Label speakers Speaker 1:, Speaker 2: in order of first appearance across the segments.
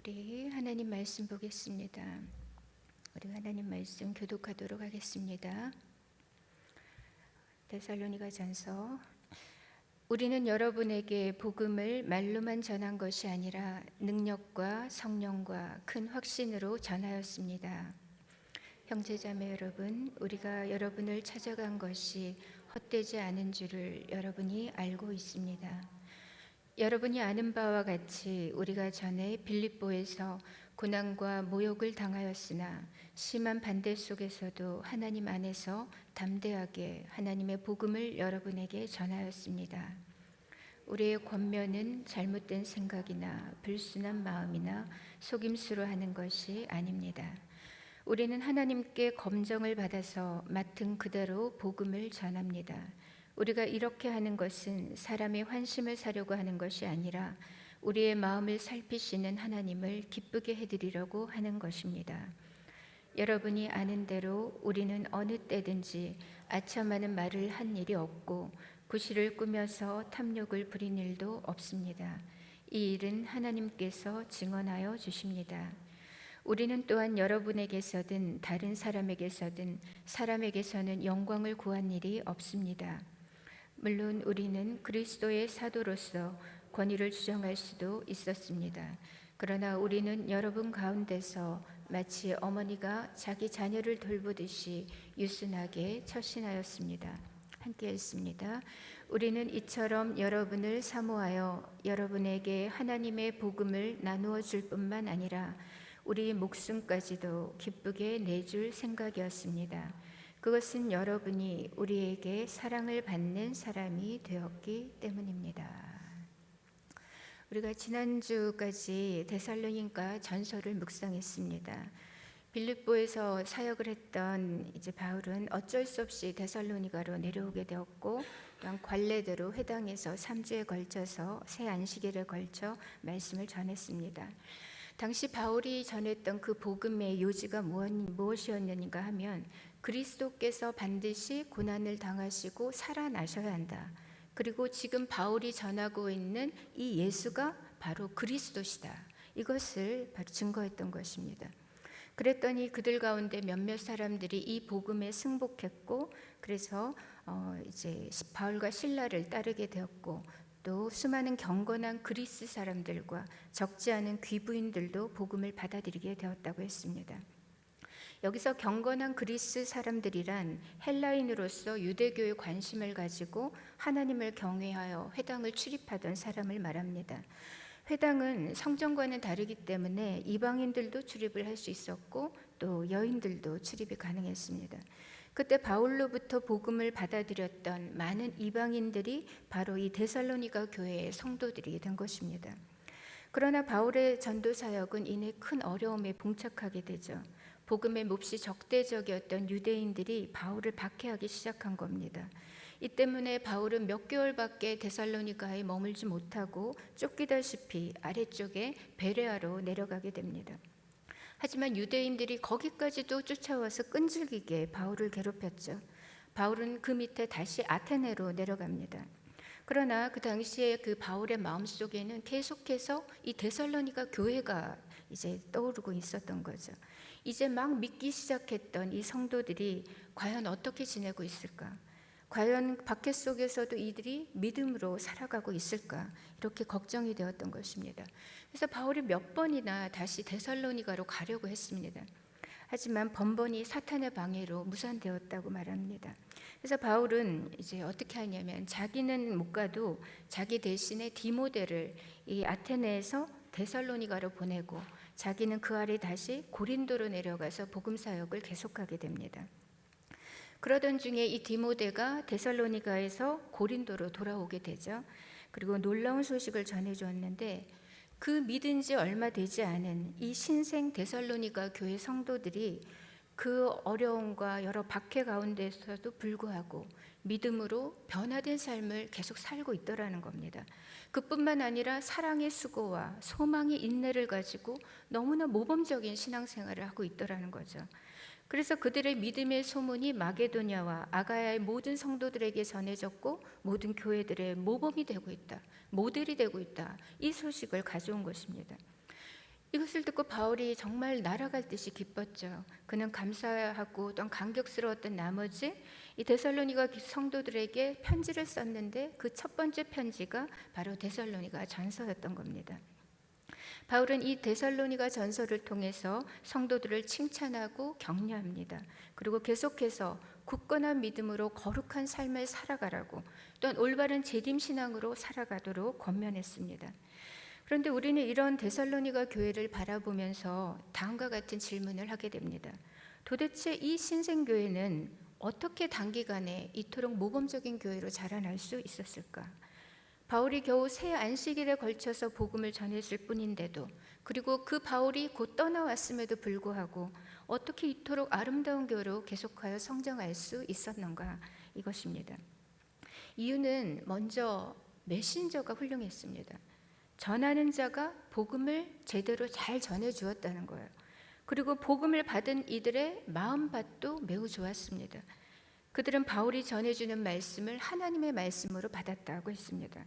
Speaker 1: 우리 하나님 말씀 보겠습니다. 우리 하나님 말씀 교독하도록 하겠습니다. 데살로니가전서. 우리는 여러분에게 복음을 말로만 전한 것이 아니라 능력과 성령과 큰 확신으로 전하였습니다. 형제자매 여러분, 우리가 여러분을 찾아간 것이 헛되지 않은 줄을 여러분이 알고 있습니다. 여러분이 아는 바와 같이 우리가 전에 빌립보에서 고난과 모욕을 당하였으나 심한 반대 속에서도 하나님 안에서 담대하게 하나님의 복음을 여러분에게 전하였습니다. 우리의 권면은 잘못된 생각이나 불순한 마음이나 속임수로 하는 것이 아닙니다. 우리는 하나님께 검정을 받아서 맡은 그대로 복음을 전합니다. 우리가 이렇게 하는 것은 사람의 환심을 사려고 하는 것이 아니라 우리의 마음을 살피시는 하나님을 기쁘게 해드리려고 하는 것입니다. 여러분이 아는 대로 우리는 어느 때든지 아첨하는 말을 한 일이 없고 구실을 꾸며서 탐욕을 부린 일도 없습니다. 이 일은 하나님께서 증언하여 주십니다. 우리는 또한 여러분에게서든 다른 사람에게서든 사람에게서는 영광을 구한 일이 없습니다. 물론 우리는 그리스도의 사도로서 권위를 주장할 수도 있었습니다. 그러나 우리는 여러분 가운데서 마치 어머니가 자기 자녀를 돌보듯이 유순하게 처신하였습니다. 함께 읽습니다. 우리는 이처럼 여러분을 사모하여 여러분에게 하나님의 복음을 나누어 줄 뿐만 아니라 우리 목숨까지도 기쁘게 내줄 생각이었습니다. 그것은 여러분이 우리에게 사랑을 받는 사람이 되었기 때문입니다. 우리가 지난주까지 데살로니가 전서를 묵상했습니다. 빌립보에서 사역을 했던 바울은 어쩔 수 없이 데살로니가로 내려오게 되었고, 또한 관례대로 회당에서 3주에 걸쳐서 새 안식일에 걸쳐 말씀을 전했습니다. 당시 바울이 전했던 그 복음의 요지가 무엇이었는가 하면 그리스도께서 반드시 고난을 당하시고 살아나셔야 한다. 그리고 지금 바울이 전하고 있는 이 예수가 바로 그리스도시다. 이것을 바로 증거했던 것입니다. 그랬더니 그들 가운데 몇몇 사람들이 이 복음에 승복했고, 그래서 이제 바울과 실라를 따르게 되었고, 또 수많은 경건한 그리스 사람들과 적지 않은 귀부인들도 복음을 받아들이게 되었다고 했습니다. 여기서 경건한 그리스 사람들이란 헬라인으로서 유대교에 관심을 가지고 하나님을 경외하여 회당을 출입하던 사람을 말합니다. 회당은 성전과는 다르기 때문에 이방인들도 출입을 할 수 있었고 또 여인들도 출입이 가능했습니다. 그때 바울로부터 복음을 받아들였던 많은 이방인들이 바로 이 데살로니가 교회의 성도들이 된 것입니다. 그러나 바울의 전도 사역은 이내 큰 어려움에 봉착하게 되죠. 복음에 몹시 적대적이었던 유대인들이 바울을 박해하기 시작한 겁니다. 이 때문에 바울은 몇 개월밖에 데살로니가에 머물지 못하고 쫓기다시피 아래쪽에 베레아로 내려가게 됩니다. 하지만 유대인들이 거기까지도 쫓아와서 끈질기게 바울을 괴롭혔죠. 바울은 그 밑에 다시 아테네로 내려갑니다. 그러나 그 당시에 그 바울의 마음속에는 계속해서 이 데살로니가 교회가 이제 떠오르고 있었던 거죠. 이제 막 믿기 시작했던 이 성도들이 과연 어떻게 지내고 있을까? 과연 박해 속에서도 이들이 믿음으로 살아가고 있을까? 이렇게 걱정이 되었던 것입니다. 그래서 바울이 몇 번이나 다시 데살로니가로 가려고 했습니다. 하지만 번번이 사탄의 방해로 무산되었다고 말합니다. 그래서 바울은 이제 어떻게 하냐면 자기는 못 가도 자기 대신에 디모데를 이 아테네에서 데살로니가로 보내고 자기는 그 아래 다시 고린도로 내려가서 복음 사역을 계속하게 됩니다. 그러던 중에 이 디모데가 데살로니가에서 고린도로 돌아오게 되죠. 그리고 놀라운 소식을 전해주었는데 그 믿은 지 얼마 되지 않은 이 신생 데살로니가 교회 성도들이 그 어려움과 여러 박해 가운데서도 불구하고 믿음으로 변화된 삶을 계속 살고 있더라는 겁니다. 그뿐만 아니라 사랑의 수고와 소망의 인내를 가지고 너무나 모범적인 신앙생활을 하고 있더라는 거죠. 그래서 그들의 믿음의 소문이 마게도냐와 아가야의 모든 성도들에게 전해졌고 모든 교회들의 모범이 되고 있다, 모델이 되고 있다, 이 소식을 가져온 것입니다. 이것을 듣고 바울이 정말 날아갈 듯이 기뻤죠. 그는 감사하고 또 감격스러웠던 나머지 이 데살로니가 성도들에게 편지를 썼는데 그 첫 번째 편지가 바로 데살로니가 전서였던 겁니다. 바울은 이 데살로니가 전서를 통해서 성도들을 칭찬하고 격려합니다. 그리고 계속해서 굳건한 믿음으로 거룩한 삶을 살아가라고, 또한 올바른 재림 신앙으로 살아가도록 권면했습니다. 그런데 우리는 이런 데살로니가 교회를 바라보면서 다음과 같은 질문을 하게 됩니다. 도대체 이 신생교회는 어떻게 단기간에 이토록 모범적인 교회로 자라날 수 있었을까? 바울이 겨우 세 안식일에 걸쳐서 복음을 전했을 뿐인데도, 그리고 그 바울이 곧 떠나왔음에도 불구하고 어떻게 이토록 아름다운 교회로 계속하여 성장할 수 있었는가? 이것입니다. 이유는 먼저 메신저가 훌륭했습니다. 전하는 자가 복음을 제대로 잘 전해 주었다는 거예요. 그리고 복음을 받은 이들의 마음밭도 매우 좋았습니다. 그들은 바울이 전해주는 말씀을 하나님의 말씀으로 받았다고 했습니다.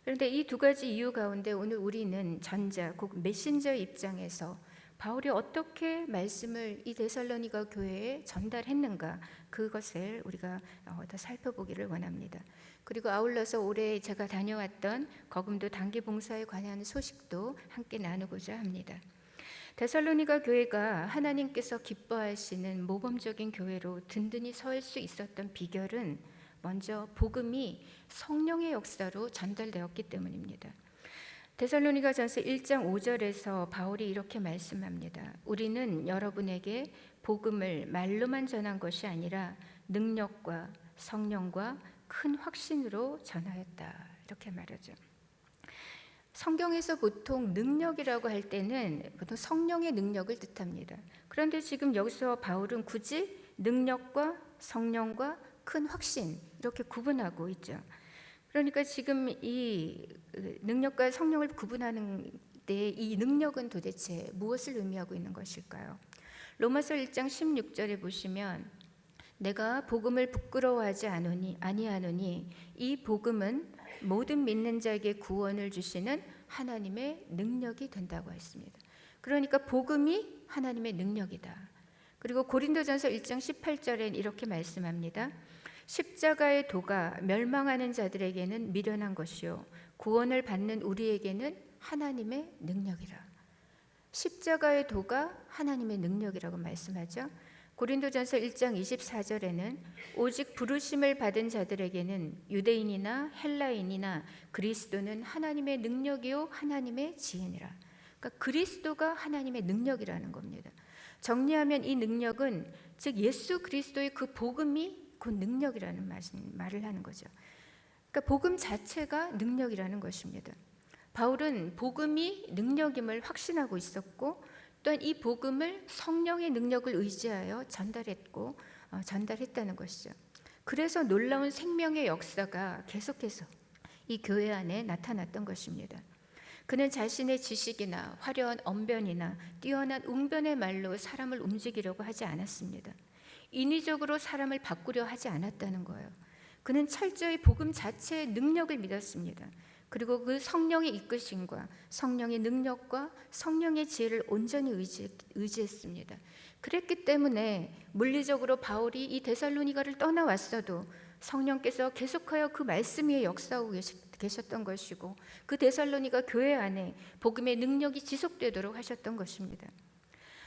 Speaker 1: 그런데 이 두 가지 이유 가운데 오늘 우리는 전자, 곧 메신저 입장에서 바울이 어떻게 말씀을 이 데살로니가 교회에 전달했는가, 그것을 우리가 더 살펴보기를 원합니다. 그리고 아울러서 올해 제가 다녀왔던 거금도 단기 봉사에 관한 소식도 함께 나누고자 합니다. 데살로니가 교회가 하나님께서 기뻐하시는 모범적인 교회로 든든히 설 수 있었던 비결은 먼저 복음이 성령의 역사로 전달되었기 때문입니다. 데살로니가전서 1장 5절에서 바울이 이렇게 말씀합니다. 우리는 여러분에게 복음을 말로만 전한 것이 아니라 능력과 성령과 큰 확신으로 전하였다. 이렇게 말하죠. 성경에서 보통 능력이라고 할 때는 보통 성령의 능력을 뜻합니다. 그런데 지금 여기서 바울은 굳이 능력과 성령과 큰 확신 이렇게 구분하고 있죠. 그러니까 지금 이 능력과 성령을 구분하는 때 이 능력은 도대체 무엇을 의미하고 있는 것일까요? 로마서 1장 16절에 보시면 내가 복음을 부끄러워하지 아니하노니 이 복음은 모든 믿는 자에게 구원을 주시는 하나님의 능력이 된다고 했습니다. 그러니까 복음이 하나님의 능력이다. 그리고 고린도전서 1장 18절엔 이렇게 말씀합니다. 십자가의 도가 멸망하는 자들에게는 미련한 것이요 구원을 받는 우리에게는 하나님의 능력이라. 십자가의 도가 하나님의 능력이라고 말씀하죠. 고린도전서 1장 24절에는 오직 부르심을 받은 자들에게는 유대인이나 헬라인이나 그리스도는 하나님의 능력이요 하나님의 지혜니라. 그러니까 그리스도가 하나님의 능력이라는 겁니다. 정리하면 이 능력은 즉 예수 그리스도의 그 복음이 그 능력이라는 말을 하는 거죠. 그러니까 복음 자체가 능력이라는 것입니다. 바울은 복음이 능력임을 확신하고 있었고 또한 이 복음을 성령의 능력을 의지하여 전달했다는 것이죠. 그래서 놀라운 생명의 역사가 계속해서 이 교회 안에 나타났던 것입니다. 그는 자신의 지식이나 화려한 언변이나 뛰어난 웅변의 말로 사람을 움직이려고 하지 않았습니다. 인위적으로 사람을 바꾸려 하지 않았다는 거예요. 그는 철저히 복음 자체의 능력을 믿었습니다. 그리고 그 성령의 이끄심과 성령의 능력과 성령의 지혜를 온전히 의지했습니다. 그랬기 때문에 물리적으로 바울이 이 데살로니가를 떠나왔어도 성령께서 계속하여 그 말씀 위에 역사하고 계셨던 것이고 그 데살로니가 교회 안에 복음의 능력이 지속되도록 하셨던 것입니다.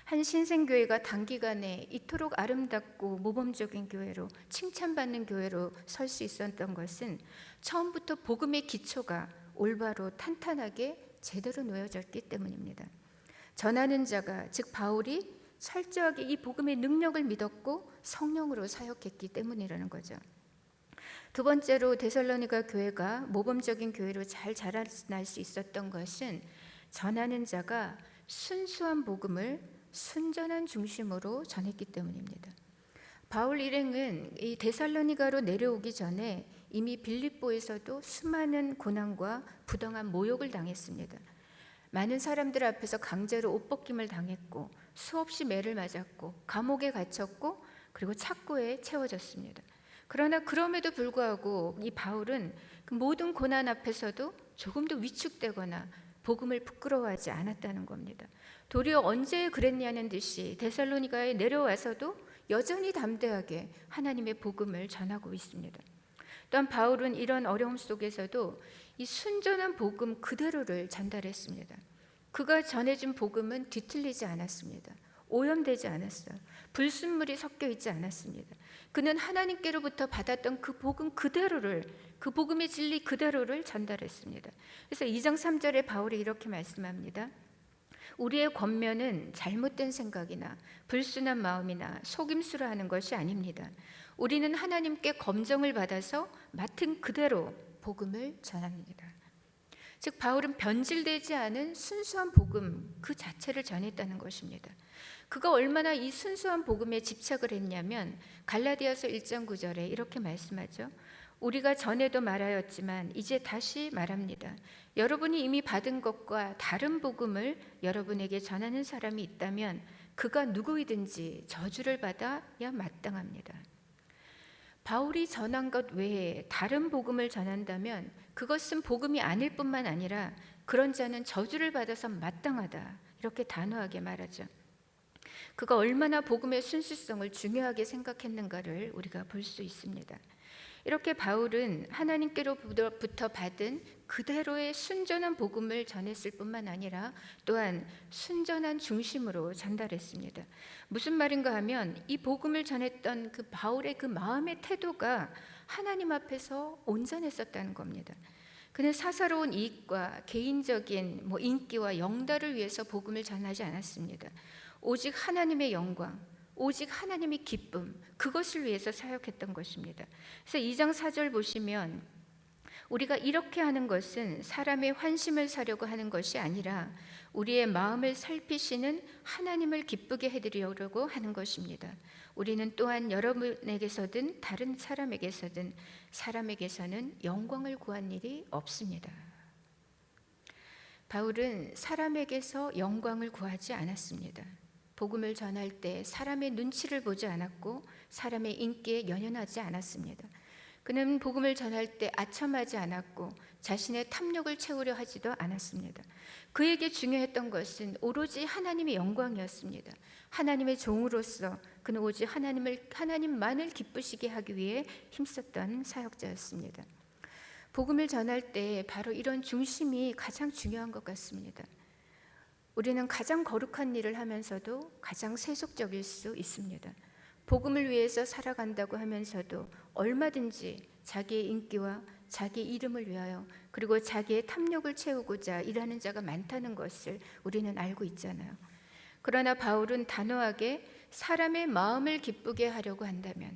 Speaker 1: 한 신생교회가 단기간에 이토록 아름답고 모범적인 교회로 칭찬받는 교회로 설 수 있었던 것은 처음부터 복음의 기초가 올바로 탄탄하게 제대로 놓여졌기 때문입니다. 전하는 자가 즉 바울이 철저하게 이 복음의 능력을 믿었고 성령으로 사역했기 때문이라는 거죠. 두 번째로 데살로니가 교회가 모범적인 교회로 잘 자라날 수 있었던 것은 전하는 자가 순수한 복음을 순전한 중심으로 전했기 때문입니다. 바울 일행은 이 데살로니가로 내려오기 전에 이미 빌립보에서도 수많은 고난과 부당한 모욕을 당했습니다. 많은 사람들 앞에서 강제로 옷 벗김을 당했고 수없이 매를 맞았고 감옥에 갇혔고 그리고 착고에 채워졌습니다. 그러나 그럼에도 불구하고 이 바울은 그 모든 고난 앞에서도 조금도 위축되거나 복음을 부끄러워하지 않았다는 겁니다. 도리어 언제 그랬냐는 듯이 데살로니가에 내려와서도 여전히 담대하게 하나님의 복음을 전하고 있습니다. 또한 바울은 이런 어려움 속에서도 이 순전한 복음 그대로를 전달했습니다. 그가 전해준 복음은 뒤틀리지 않았습니다. 오염되지 않았어요. 불순물이 섞여 있지 않았습니다. 그는 하나님께로부터 받았던 그 복음 그대로를, 그 복음의 진리 그대로를 전달했습니다. 그래서 2장 3절에 바울이 이렇게 말씀합니다. 우리의 권면은 잘못된 생각이나 불순한 마음이나 속임수로 하는 것이 아닙니다. 우리는 하나님께 검정을 받아서 맡은 그대로 복음을 전합니다. 즉 바울은 변질되지 않은 순수한 복음 그 자체를 전했다는 것입니다. 그가 얼마나 이 순수한 복음에 집착을 했냐면 갈라디아서 1장 9절에 이렇게 말씀하죠. 우리가 전에도 말하였지만 이제 다시 말합니다. 여러분이 이미 받은 것과 다른 복음을 여러분에게 전하는 사람이 있다면 그가 누구이든지 저주를 받아야 마땅합니다. 바울이 전한 것 외에 다른 복음을 전한다면 그것은 복음이 아닐 뿐만 아니라 그런 자는 저주를 받아서 마땅하다, 이렇게 단호하게 말하죠. 그가 얼마나 복음의 순수성을 중요하게 생각했는가를 우리가 볼 수 있습니다. 이렇게 바울은 하나님께로부터 받은 그대로의 순전한 복음을 전했을 뿐만 아니라 또한 순전한 중심으로 전달했습니다. 무슨 말인가 하면 이 복음을 전했던 그 바울의 그 마음의 태도가 하나님 앞에서 온전했었다는 겁니다. 그는 사사로운 이익과 개인적인 인기와 영달을 위해서 복음을 전하지 않았습니다. 오직 하나님의 영광, 오직 하나님의 기쁨, 그것을 위해서 사역했던 것입니다. 그래서 2장 4절 보시면 우리가 이렇게 하는 것은 사람의 환심을 사려고 하는 것이 아니라 우리의 마음을 살피시는 하나님을 기쁘게 해드리려고 하는 것입니다. 우리는 또한 여러분에게서든 다른 사람에게서는 영광을 구한 일이 없습니다. 바울은 사람에게서 영광을 구하지 않았습니다. 복음을 전할 때 사람의 눈치를 보지 않았고 사람의 인기에 연연하지 않았습니다. 그는 복음을 전할 때 아첨하지 않았고 자신의 탐욕을 채우려 하지도 않았습니다. 그에게 중요했던 것은 오로지 하나님의 영광이었습니다. 하나님의 종으로서 그는 오직 하나님만을 기쁘시게 하기 위해 힘썼던 사역자였습니다. 복음을 전할 때 바로 이런 중심이 가장 중요한 것 같습니다. 우리는 가장 거룩한 일을 하면서도 가장 세속적일 수 있습니다. 복음을 위해서 살아간다고 하면서도 얼마든지 자기의 인기와 자기 이름을 위하여 그리고 자기의 탐욕을 채우고자 일하는 자가 많다는 것을 우리는 알고 있잖아요. 그러나 바울은 단호하게 사람의 마음을 기쁘게 하려고 한다면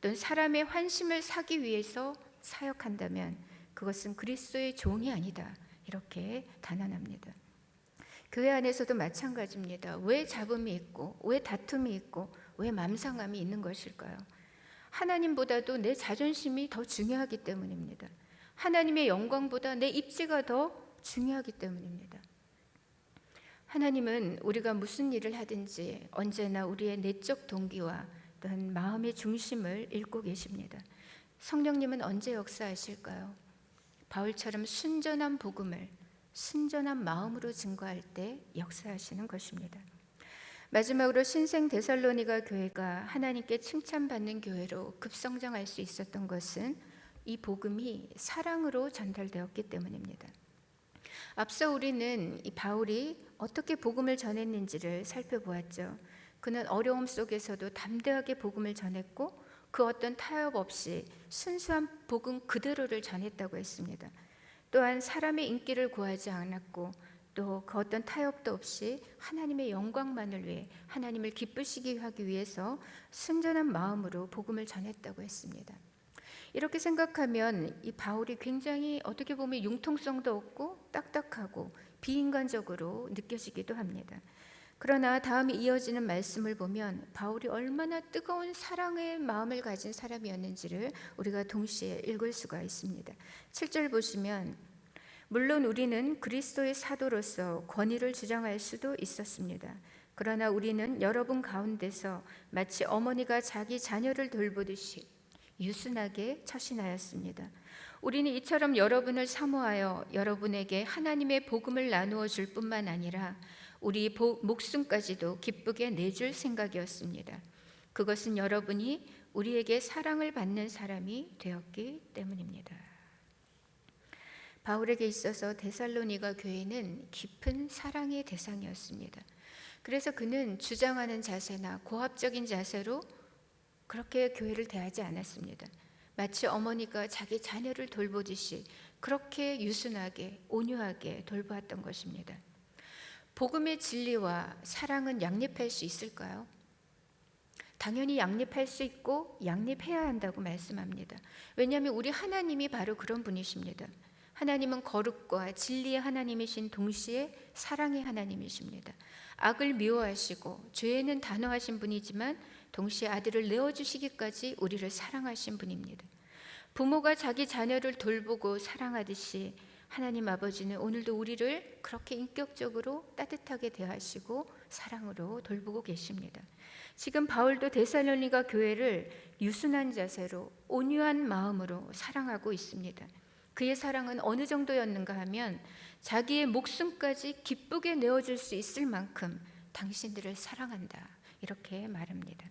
Speaker 1: 또는 사람의 환심을 사기 위해서 사역한다면 그것은 그리스도의 종이 아니다, 이렇게 단언합니다. 교회 안에서도 마찬가지입니다. 왜 잡음이 있고 왜 다툼이 있고 왜 맘상함이 있는 것일까요? 하나님보다도 내 자존심이 더 중요하기 때문입니다. 하나님의 영광보다 내 입지가 더 중요하기 때문입니다. 하나님은 우리가 무슨 일을 하든지 언제나 우리의 내적 동기와 또한 마음의 중심을 읽고 계십니다. 성령님은 언제 역사하실까요? 바울처럼 순전한 복음을 순전한 마음으로 증거할 때 역사하시는 것입니다. 마지막으로 신생 데살로니가 교회가 하나님께 칭찬받는 교회로 급성장할 수 있었던 것은 이 복음이 사랑으로 전달되었기 때문입니다. 앞서 우리는 이 바울이 어떻게 복음을 전했는지를 살펴보았죠. 그는 어려움 속에서도 담대하게 복음을 전했고 그 어떤 타협 없이 순수한 복음 그대로를 전했다고 했습니다. 또한 사람의 인기를 구하지 않았고 또 그 어떤 타협도 없이 하나님의 영광만을 위해 하나님을 기쁘시게 하기 위해서 순전한 마음으로 복음을 전했다고 했습니다. 이렇게 생각하면 이 바울이 굉장히 어떻게 보면 융통성도 없고 딱딱하고 비인간적으로 느껴지기도 합니다. 그러나 다음에 이어지는 말씀을 보면 바울이 얼마나 뜨거운 사랑의 마음을 가진 사람이었는지를 우리가 동시에 읽을 수가 있습니다. 7절 보시면 물론 우리는 그리스도의 사도로서 권위를 주장할 수도 있었습니다. 그러나 우리는 여러분 가운데서 마치 어머니가 자기 자녀를 돌보듯이 유순하게 처신하였습니다. 우리는 이처럼 여러분을 사모하여 여러분에게 하나님의 복음을 나누어 줄 뿐만 아니라 우리 목숨까지도 기쁘게 내줄 생각이었습니다. 그것은 여러분이 우리에게 사랑을 받는 사람이 되었기 때문입니다. 바울에게 있어서 데살로니가 교회는 깊은 사랑의 대상이었습니다. 그래서 그는 주장하는 자세나 고압적인 자세로 그렇게 교회를 대하지 않았습니다. 마치 어머니가 자기 자녀를 돌보듯이 그렇게 유순하게 온유하게 돌보았던 것입니다. 복음의 진리와 사랑은 양립할 수 있을까요? 당연히 양립할 수 있고 양립해야 한다고 말씀합니다. 왜냐하면 우리 하나님이 바로 그런 분이십니다. 하나님은 거룩과 진리의 하나님이신 동시에 사랑의 하나님이십니다. 악을 미워하시고 죄에는 단호하신 분이지만 동시에 아들을 내어주시기까지 우리를 사랑하신 분입니다. 부모가 자기 자녀를 돌보고 사랑하듯이 하나님 아버지는 오늘도 우리를 그렇게 인격적으로 따뜻하게 대하시고 사랑으로 돌보고 계십니다. 지금 바울도 데살로니가 교회를 유순한 자세로 온유한 마음으로 사랑하고 있습니다. 그의 사랑은 어느 정도였는가 하면 자기의 목숨까지 기쁘게 내어줄 수 있을 만큼 당신들을 사랑한다, 이렇게 말합니다.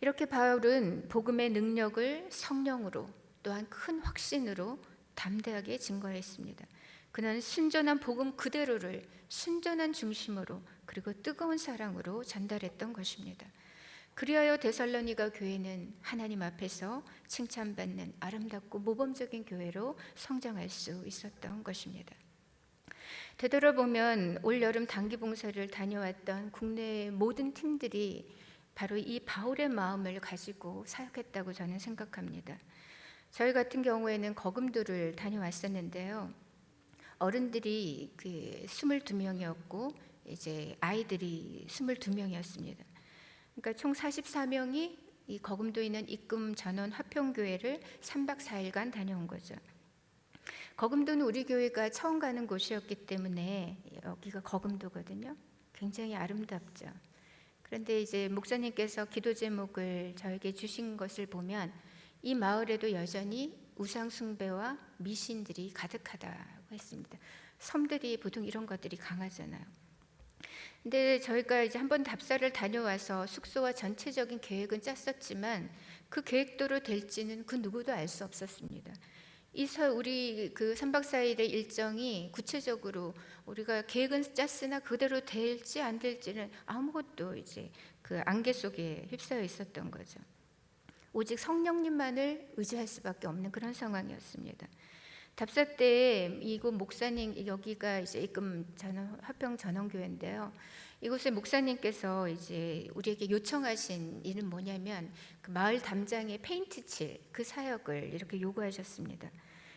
Speaker 1: 이렇게 바울은 복음의 능력을 성령으로 또한 큰 확신으로 담대하게 증거했습니다. 그는 순전한 복음 그대로를 순전한 중심으로 그리고 뜨거운 사랑으로 전달했던 것입니다. 그리하여 데살로니가 교회는 하나님 앞에서 칭찬받는 아름답고 모범적인 교회로 성장할 수 있었던 것입니다. 되돌아보면 올 여름 단기 봉사를 다녀왔던 국내의 모든 팀들이 바로 이 바울의 마음을 가지고 사역했다고 저는 생각합니다. 저희 같은 경우에는 거금도를 다녀왔었는데요. 어른들이 22명이었고 이제 아이들이 22명이었습니다. 그러니까 총 44명이 이 거금도에 있는 입금 전원 화평교회를 3박 4일간 다녀온 거죠. 거금도는 우리 교회가 처음 가는 곳이었기 때문에 여기가 거금도거든요. 굉장히 아름답죠. 그런데 이제 목사님께서 기도 제목을 저에게 주신 것을 보면 이 마을에도 여전히 우상 숭배와 미신들이 가득하다고 했습니다. 섬들이 보통 이런 것들이 강하잖아요. 근데 저희가 이제 한번 답사를 다녀와서 숙소와 전체적인 계획은 짰었지만 그 계획대로 될지는 그 누구도 알 수 없었습니다. 우리 그 3박 4일의 일정이 구체적으로 우리가 계획은 짰으나 그대로 될지 안 될지는 아무것도 이제 그 안개 속에 휩싸여 있었던 거죠. 오직 성령님만을 의지할 수밖에 없는 그런 상황이었습니다. 답사 때 이곳 목사님, 여기가 이제 입금 화평 전원교회인데요. 이곳에 목사님께서 이제 우리에게 요청하신 일은 뭐냐면 그 마을 담장에 페인트 칠 그 사역을 이렇게 요구하셨습니다.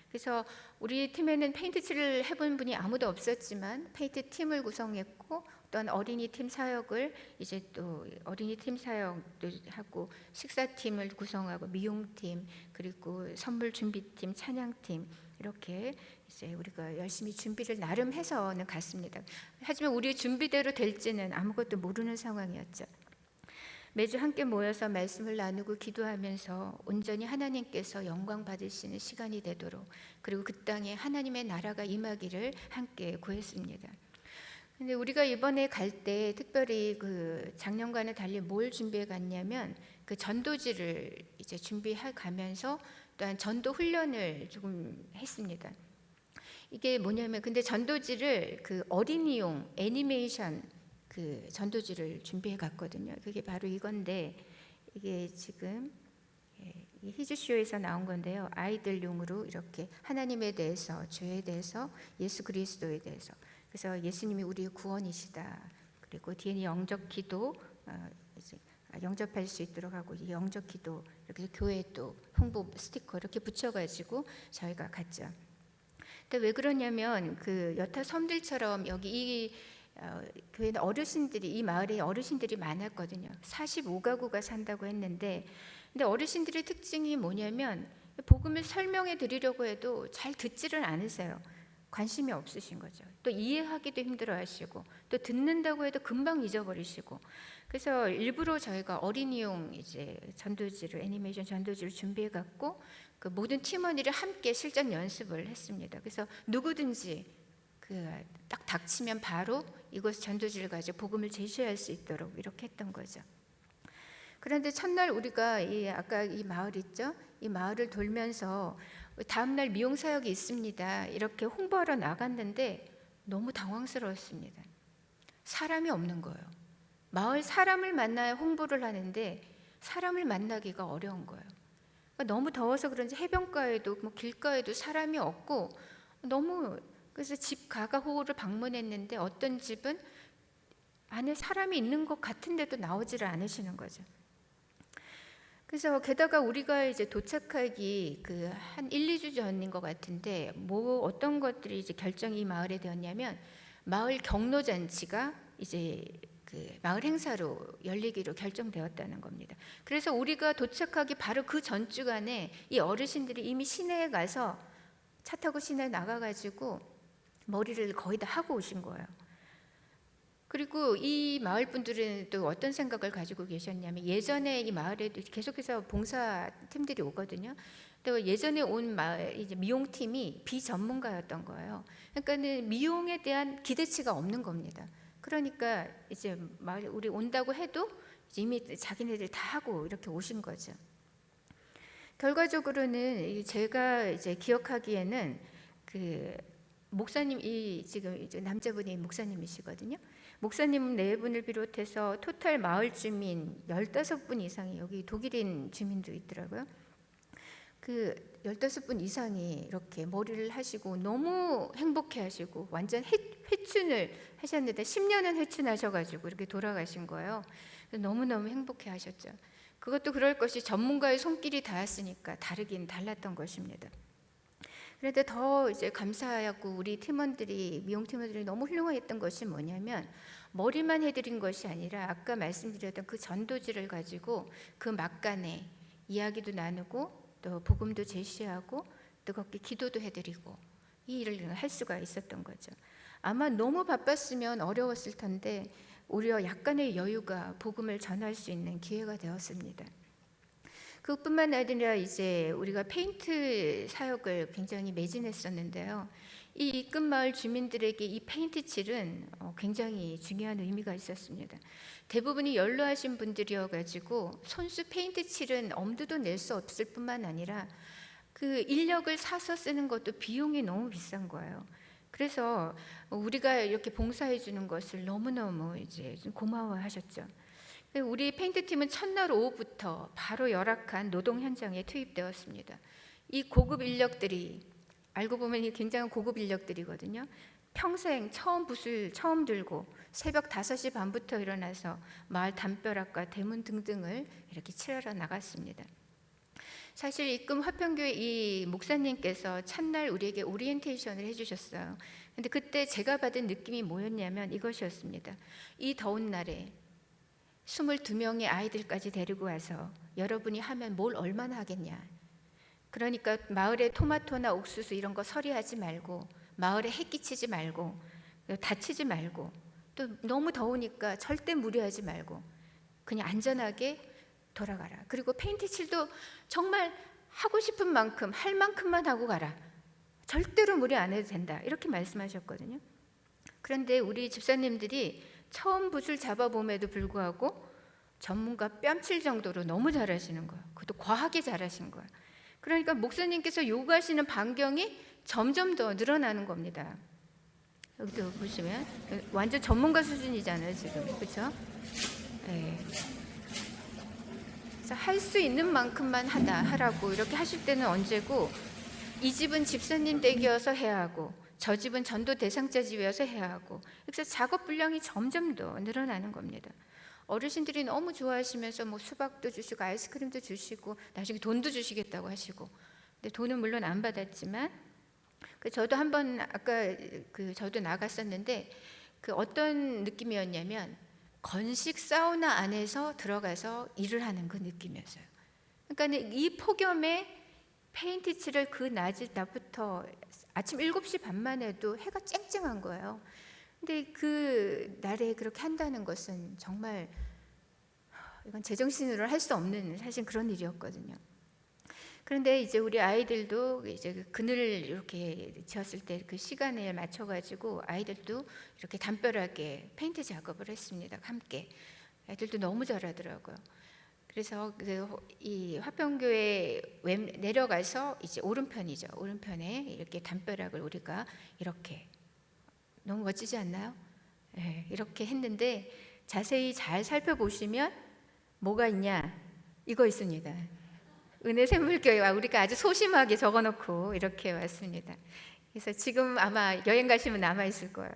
Speaker 1: 그래서 우리 팀에는 페인트 칠을 해본 분이 아무도 없었지만 페인트 팀을 구성했고 또한 어린이 팀 사역을 이제 또 어린이 팀 사역도 하고 식사팀을 구성하고 미용팀 그리고 선물 준비팀 찬양팀 이렇게 이제 우리가 열심히 준비를 나름 해서는 갔습니다. 하지만 우리 준비대로 될지는 아무것도 모르는 상황이었죠. 매주 함께 모여서 말씀을 나누고 기도하면서 온전히 하나님께서 영광 받으시는 시간이 되도록 그리고 그 땅에 하나님의 나라가 임하기를 함께 구했습니다. 근데 우리가 이번에 갈 때 특별히 그 작년과는 달리 뭘 준비해 갔냐면 그 전도지를 이제 준비해 가면서 또한 전도 훈련을 조금 했습니다. 이게 뭐냐면 근데 전도지를 그 어린이용 애니메이션 그 전도지를 준비해 갔거든요. 그게 바로 이건데 이게 지금 이 히즈쇼에서 나온 건데요. 아이들용으로 이렇게 하나님에 대해서 죄에 대해서 예수 그리스도에 대해서 그래서 예수님이 우리의 구원이시다. 그리고 뒤에는 영접 기도 영접할 수 있도록 하고 이 영접 기도 이렇게 교회에 또 홍보 스티커 이렇게 붙여가지고 저희가 갔죠. 근데 왜 그러냐면 그 여타 섬들처럼 여기 이 교회는 어르신들이 이 마을에 어르신들이 많았거든요. 45가구가 산다고 했는데 근데 어르신들의 특징이 뭐냐면 복음을 설명해 드리려고 해도 잘 듣지를 않으세요. 관심이 없으신 거죠. 또 이해하기도 힘들어하시고 또 듣는다고 해도 금방 잊어버리시고. 그래서 일부러 저희가 어린이용 이제 전도지를 애니메이션 전도지를 준비해 갖고 그 모든 팀원들이 함께 실전 연습을 했습니다. 그래서 누구든지 그 딱 닥치면 바로 이곳 전도지를 가지고 복음을 제시할 수 있도록 이렇게 했던 거죠. 그런데 첫날 우리가 아까 이 마을 있죠? 이 마을을 돌면서 다음날 미용 사역이 있습니다. 이렇게 홍보하러 나갔는데 너무 당황스러웠습니다. 사람이 없는 거예요. 마을 사람을 만나야 홍보를 하는데 사람을 만나기가 어려운 거예요. 그러니까 너무 더워서 그런지 해변가에도 뭐 길가에도 사람이 없고 너무, 그래서 집 가가호를 방문했는데 어떤 집은 안에 사람이 있는 것 같은데도 나오지를 않으시는 거죠. 그래서 게다가 우리가 이제 도착하기 그 한 1, 2주 전인 것 같은데 뭐 어떤 것들이 이제 결정이 이 마을에 되었냐면 마을 경로 잔치가 이제 그 마을 행사로 열리기로 결정되었다는 겁니다. 그래서 우리가 도착하기 바로 그 전주간에 이 어르신들이 이미 시내에 가서 차 타고 시내에 나가가지고 머리를 거의 다 하고 오신 거예요. 그리고 이 마을 분들은 또 어떤 생각을 가지고 계셨냐면 예전에 이 마을에도 계속해서 봉사팀들이 오거든요. 또 예전에 온 마을 이제 미용팀이 비전문가였던 거예요. 그러니까는 미용에 대한 기대치가 없는 겁니다. 그러니까 이제 마을 우리 온다고 해도 이미 자기네들 다 하고 이렇게 오신 거죠. 결과적으로는 제가 이제 기억하기에는 그 목사님 지금 이제 남자분이 목사님이시거든요. 목사님 4분을 비롯해서 토탈 마을 주민 15분 이상이 여기 독일인 주민도 있더라고요. 그 15분 이상이 이렇게 머리를 하시고 너무 행복해 하시고 완전 회춘을 하셨는데 10년은 회춘하셔가지고 이렇게 돌아가신 거예요. 너무너무 행복해 하셨죠. 그것도 그럴 것이 전문가의 손길이 닿았으니까 다르긴 달랐던 것입니다. 그런데 더 이제 감사하고 우리 팀원들이 미용 팀원들이 너무 훌륭했던 것이 뭐냐면 머리만 해드린 것이 아니라 아까 말씀드렸던 그 전도지를 가지고 그 막간에 이야기도 나누고 또 복음도 제시하고 뜨겁게 기도도 해드리고 이 일을 할 수가 있었던 거죠. 아마 너무 바빴으면 어려웠을 텐데 오히려 약간의 여유가 복음을 전할 수 있는 기회가 되었습니다. 그뿐만 아니라 이제 우리가 페인트 사역을 굉장히 매진했었는데요. 이 입금마을 주민들에게 이 페인트 칠은 굉장히 중요한 의미가 있었습니다. 대부분이 연로하신 분들이어가지고 손수 페인트 칠은 엄두도 낼 수 없을 뿐만 아니라 그 인력을 사서 쓰는 것도 비용이 너무 비싼 거예요. 그래서 우리가 이렇게 봉사해 주는 것을 너무너무 이제 좀 고마워하셨죠. 우리 페인트팀은 첫날 오후부터 바로 열악한 노동 현장에 투입되었습니다. 이 고급 인력들이 알고 보면 굉장히 고급 인력들이거든요. 평생 처음 붓을 처음 들고 새벽 5시 반부터 일어나서 마을 담벼락과 대문 등등을 이렇게 칠하러 나갔습니다. 사실 입금 화평교회 이 목사님께서 첫날 우리에게 오리엔테이션을 해주셨어요. 근데 그때 제가 받은 느낌이 뭐였냐면 이것이었습니다. 이 더운 날에 22명의 아이들까지 데리고 와서 여러분이 하면 뭘 얼마나 하겠냐. 그러니까 마을에 토마토나 옥수수 이런 거 서리하지 말고 마을에 해 끼치지 말고 다치지 말고 또 너무 더우니까 절대 무리하지 말고 그냥 안전하게 돌아가라. 그리고 페인트 칠도 정말 하고 싶은 만큼 할 만큼만 하고 가라. 절대로 무리 안 해도 된다. 이렇게 말씀하셨거든요. 그런데 우리 집사님들이 처음 붓을 잡아봄에도 불구하고 전문가 뺨칠 정도로 너무 잘하시는 거예요. 그것도 과하게 잘하신 거예요. 그러니까 목사님께서 요구하시는 반경이 점점 더 늘어나는 겁니다. 여기도 보시면 완전 전문가 수준이잖아요, 지금. 그렇죠? 네. 그래서 할 수 있는 만큼만 하라고 이렇게 하실 때는 언제고 이 집은 집사님 댁이어서 해야 하고 저 집은 전도 대상자 집이어서 해야 하고 그래서 작업 분량이 점점 더 늘어나는 겁니다. 어르신들이 너무 좋아하시면서 뭐 수박도 주시고 아이스크림도 주시고 나중에 돈도 주시겠다고 하시고 근데 돈은 물론 안 받았지만 저도 한번 아까 저도 나갔었는데 그 어떤 느낌이었냐면 건식 사우나 안에서 들어가서 일을 하는 그 느낌이었어요. 그러니까 이 폭염에 페인트 칠을 그 낮부터 아침 7시 반만 해도 해가 쨍쨍한 거예요. 근데 그 날에 그렇게 한다는 것은 정말 이건 제정신으로 할 수 없는 사실 그런 일이었거든요. 그런데 이제 우리 아이들도 이제 그 그늘을 이렇게 지었을 때 그 시간에 맞춰가지고 아이들도 이렇게 담벼락에 페인트 작업을 했습니다. 함께. 아이들도 너무 잘하더라고요. 그래서 이 화평교회 내려가서 이제 오른편이죠. 오른편에 이렇게 담벼락을 우리가 이렇게 너무 멋지지 않나요? 네, 이렇게 했는데 자세히 잘 살펴보시면 뭐가 있냐? 이거 있습니다. 은혜 샘물교회와 우리가 아주 소심하게 적어놓고 이렇게 왔습니다. 그래서 지금 아마 여행 가시면 남아 있을 거예요.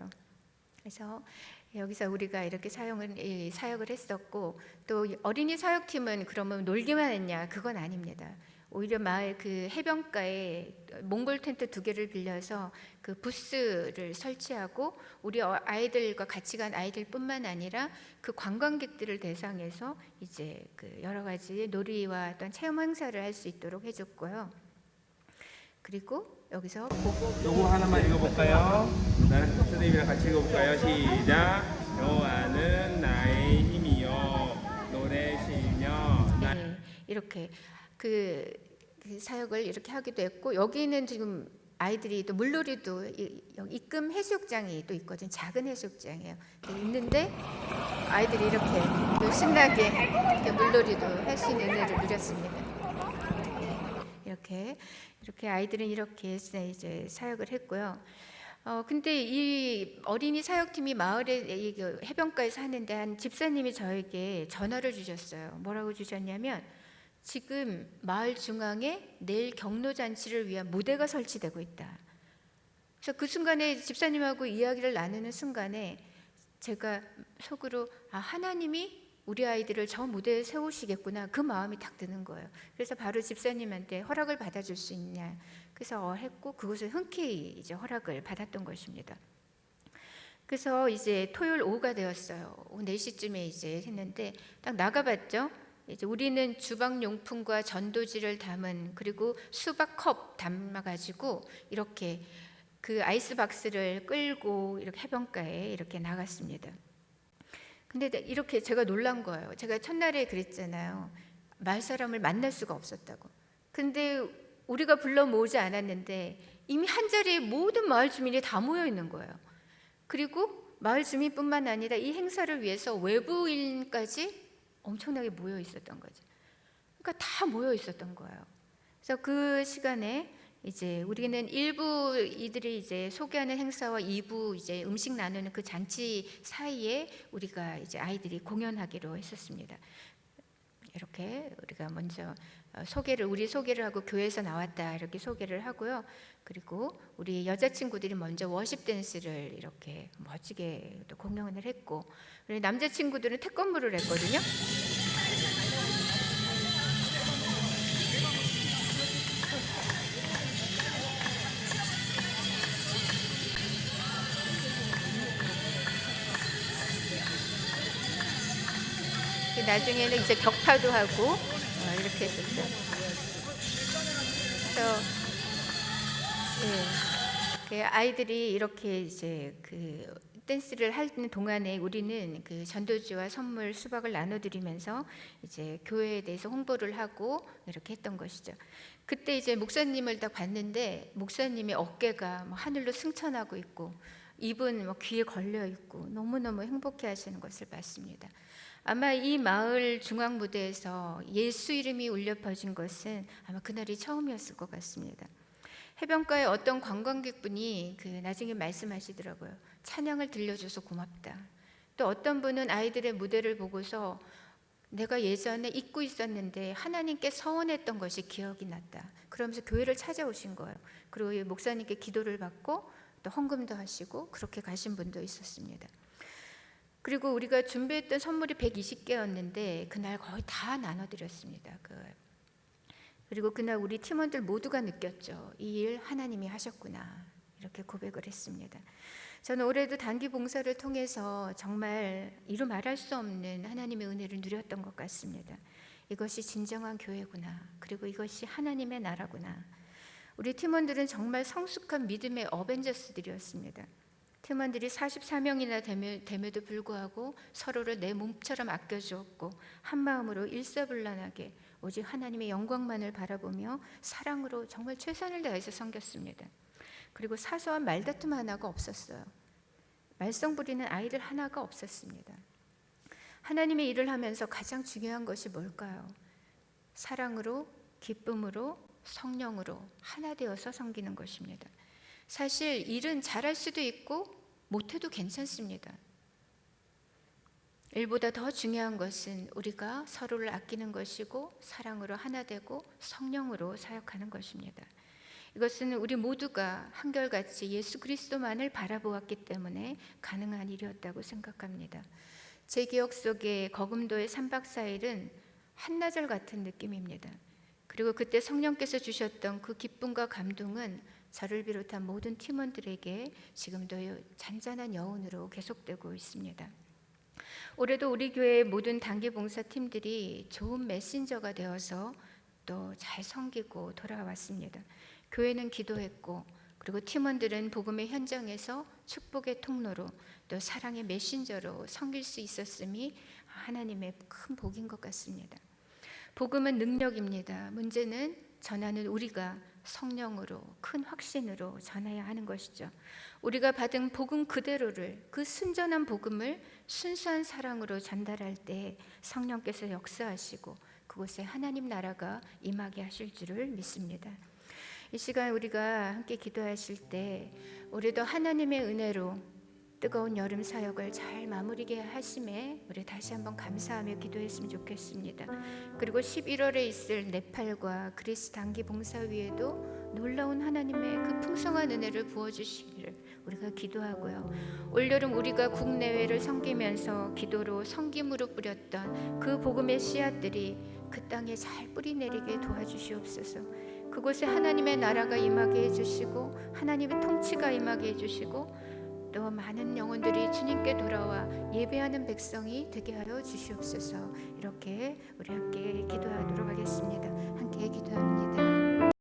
Speaker 1: 그래서 여기서 우리가 이렇게 사역을 했었고, 또 어린이 사역팀은 그러면 놀기만 했냐? 그건 아닙니다. 오히려 마을 그 해변가에 몽골 텐트 2개를 빌려서 그 부스를 설치하고 우리 아이들과 같이 간 아이들뿐만 아니라 그 관광객들을 대상해서 이제 그 여러 가지 놀이와 어떤 체험 행사를 할 수 있도록 해줬고요. 그리고 여기서
Speaker 2: 요거 하나만 읽어볼까요? 나는 선생님이랑 같이 읽어볼까요? 시작. 여호와는 나의 힘이요 노래 실며.
Speaker 1: 네, 이렇게 그 사역을 이렇게 하기도 했고, 여기는 지금 아이들이 또 물놀이도 여기 입금 해수욕장이 또 있거든요. 작은 해수욕장이에요. 있는데 아이들이 이렇게 또 신나게 이렇게 물놀이도 할 수 있는 은혜를 누렸습니다. 네, 이렇게 아이들은 이렇게 이제 사역을 했고요. 근데 이 어린이 사역팀이 마을에 이 해변가에 사는데 한 집사님이 저에게 전화를 주셨어요. 뭐라고 주셨냐면 지금 마을 중앙에 내일 경로잔치를 위한 무대가 설치되고 있다. 그래서 그 순간에 집사님하고 이야기를 나누는 순간에 제가 속으로 하나님이 우리 아이들을 저 무대에 세우시겠구나, 그 마음이 딱 드는 거예요. 그래서 바로 집사님한테 허락을 받아줄 수 있냐, 그래서 했고 그것을 흔쾌히 이제 허락을 받았던 것입니다. 그래서 이제 토요일 오후가 되었어요. 오후 4시쯤에 이제 했는데 딱 나가봤죠. 이제 우리는 주방 용품과 전도지를 담은, 그리고 수박컵 담아가지고 이렇게 그 아이스박스를 끌고 이렇게 해변가에 이렇게 나갔습니다. 근데 이렇게 제가 놀란 거예요. 제가 첫날에 그랬잖아요. 마을 사람을 만날 수가 없었다고. 근데 우리가 불러 모으지 않았는데 이미 한 자리에 모든 마을 주민이 다 모여 있는 거예요. 그리고 마을 주민뿐만 아니라 이 행사를 위해서 외부인까지 엄청나게 모여 있었던 거죠. 그러니까 다 모여 있었던 거예요. 그래서 그 시간에 이제 우리는 1부 이들이 이제 소개하는 행사와 2부 이제 음식 나누는 그 잔치 사이에 우리가 이제 아이들이 공연하기로 했었습니다. 이렇게 우리가 먼저 우리 소개를 하고 교회에서 나왔다 이렇게 소개를 하고요. 그리고 우리 여자친구들이 먼저 워십 댄스를 이렇게 멋지게 또 공연을 했고, 우리 남자친구들은 태권브를 했거든요. 나중에는 이제 격파도 하고 이렇게 했었죠. 그래서 그 아이들이 이렇게 이제 그 댄스를 하는 동안에 우리는 그 전도지와 선물 수박을 나눠드리면서 이제 교회에 대해서 홍보를 하고 이렇게 했던 것이죠. 그때 이제 목사님을 딱 봤는데 목사님의 어깨가 뭐 하늘로 승천하고 있고 입은 뭐 귀에 걸려 있고 너무너무 행복해하시는 것을 봤습니다. 아마 이 마을 중앙 무대에서 예수 이름이 울려 퍼진 것은 아마 그날이 처음이었을 것 같습니다. 해변가에 어떤 관광객분이 나중에 말씀하시더라고요. 찬양을 들려줘서 고맙다. 또 어떤 분은 아이들의 무대를 보고서 내가 예전에 잊고 있었는데 하나님께 서원했던 것이 기억이 났다. 그러면서 교회를 찾아오신 거예요. 그리고 목사님께 기도를 받고 또 헌금도 하시고 그렇게 가신 분도 있었습니다. 그리고 우리가 준비했던 선물이 120개였는데 그날 거의 다 나눠드렸습니다. 그리고 그날 우리 팀원들 모두가 느꼈죠. 이 일 하나님이 하셨구나, 이렇게 고백을 했습니다. 저는 올해도 단기 봉사를 통해서 정말 이루 말할 수 없는 하나님의 은혜를 누렸던 것 같습니다. 이것이 진정한 교회구나, 그리고 이것이 하나님의 나라구나. 우리 팀원들은 정말 성숙한 믿음의 어벤져스들이었습니다. 팀원들이 44명이나 됨에도 불구하고 서로를 내 몸처럼 아껴주었고 한마음으로 일사불란하게 오직 하나님의 영광만을 바라보며 사랑으로 정말 최선을 다해서 섬겼습니다. 그리고 사소한 말다툼 하나가 없었어요. 말썽 부리는 아이들 하나가 없었습니다. 하나님의 일을 하면서 가장 중요한 것이 뭘까요? 사랑으로, 기쁨으로, 성령으로 하나 되어서 섬기는 것입니다. 사실 일은 잘할 수도 있고 못해도 괜찮습니다. 일보다 더 중요한 것은 우리가 서로를 아끼는 것이고 사랑으로 하나 되고 성령으로 사역하는 것입니다. 이것은 우리 모두가 한결같이 예수 그리스도만을 바라보았기 때문에 가능한 일이었다고 생각합니다. 제 기억 속에 거금도의 3박 4일은 한나절 같은 느낌입니다. 그리고 그때 성령께서 주셨던 그 기쁨과 감동은 저를 비롯한 모든 팀원들에게 지금도 잔잔한 여운으로 계속되고 있습니다. 올해도 우리 교회의 모든 단기 봉사팀들이 좋은 메신저가 되어서 또 잘 섬기고 돌아왔습니다. 교회는 기도했고 그리고 팀원들은 복음의 현장에서 축복의 통로로 또 사랑의 메신저로 섬길 수 있었음이 하나님의 큰 복인 것 같습니다. 복음은 능력입니다. 문제는 전하는 우리가 성령으로 큰 확신으로 전해야 하는 것이죠. 우리가 받은 복음 그대로를, 그 순전한 복음을 순수한 사랑으로 전달할 때 성령께서 역사하시고 그곳에 하나님 나라가 임하게 하실 줄을 믿습니다. 이 시간 우리가 함께 기도하실 때 올해도 하나님의 은혜로 뜨거운 여름 사역을 잘 마무리게 하심에 우리 다시 한번 감사하며 기도했으면 좋겠습니다. 그리고 11월에 있을 네팔과 그리스 단기 봉사위에도 놀라운 하나님의 그 풍성한 은혜를 부어주시기를 우리가 기도하고요. 올여름 우리가 국내외를 섬기면서 기도로 섬김으로 뿌렸던 그 복음의 씨앗들이 그 땅에 잘 뿌리 내리게 도와주시옵소서. 그곳에 하나님의 나라가 임하게 해주시고 하나님의 통치가 임하게 해주시고 또 많은 영혼들이 주님께 돌아와 예배하는 백성이 되게 하여 주시옵소서. 이렇게 우리 함께 기도하도록 하겠습니다.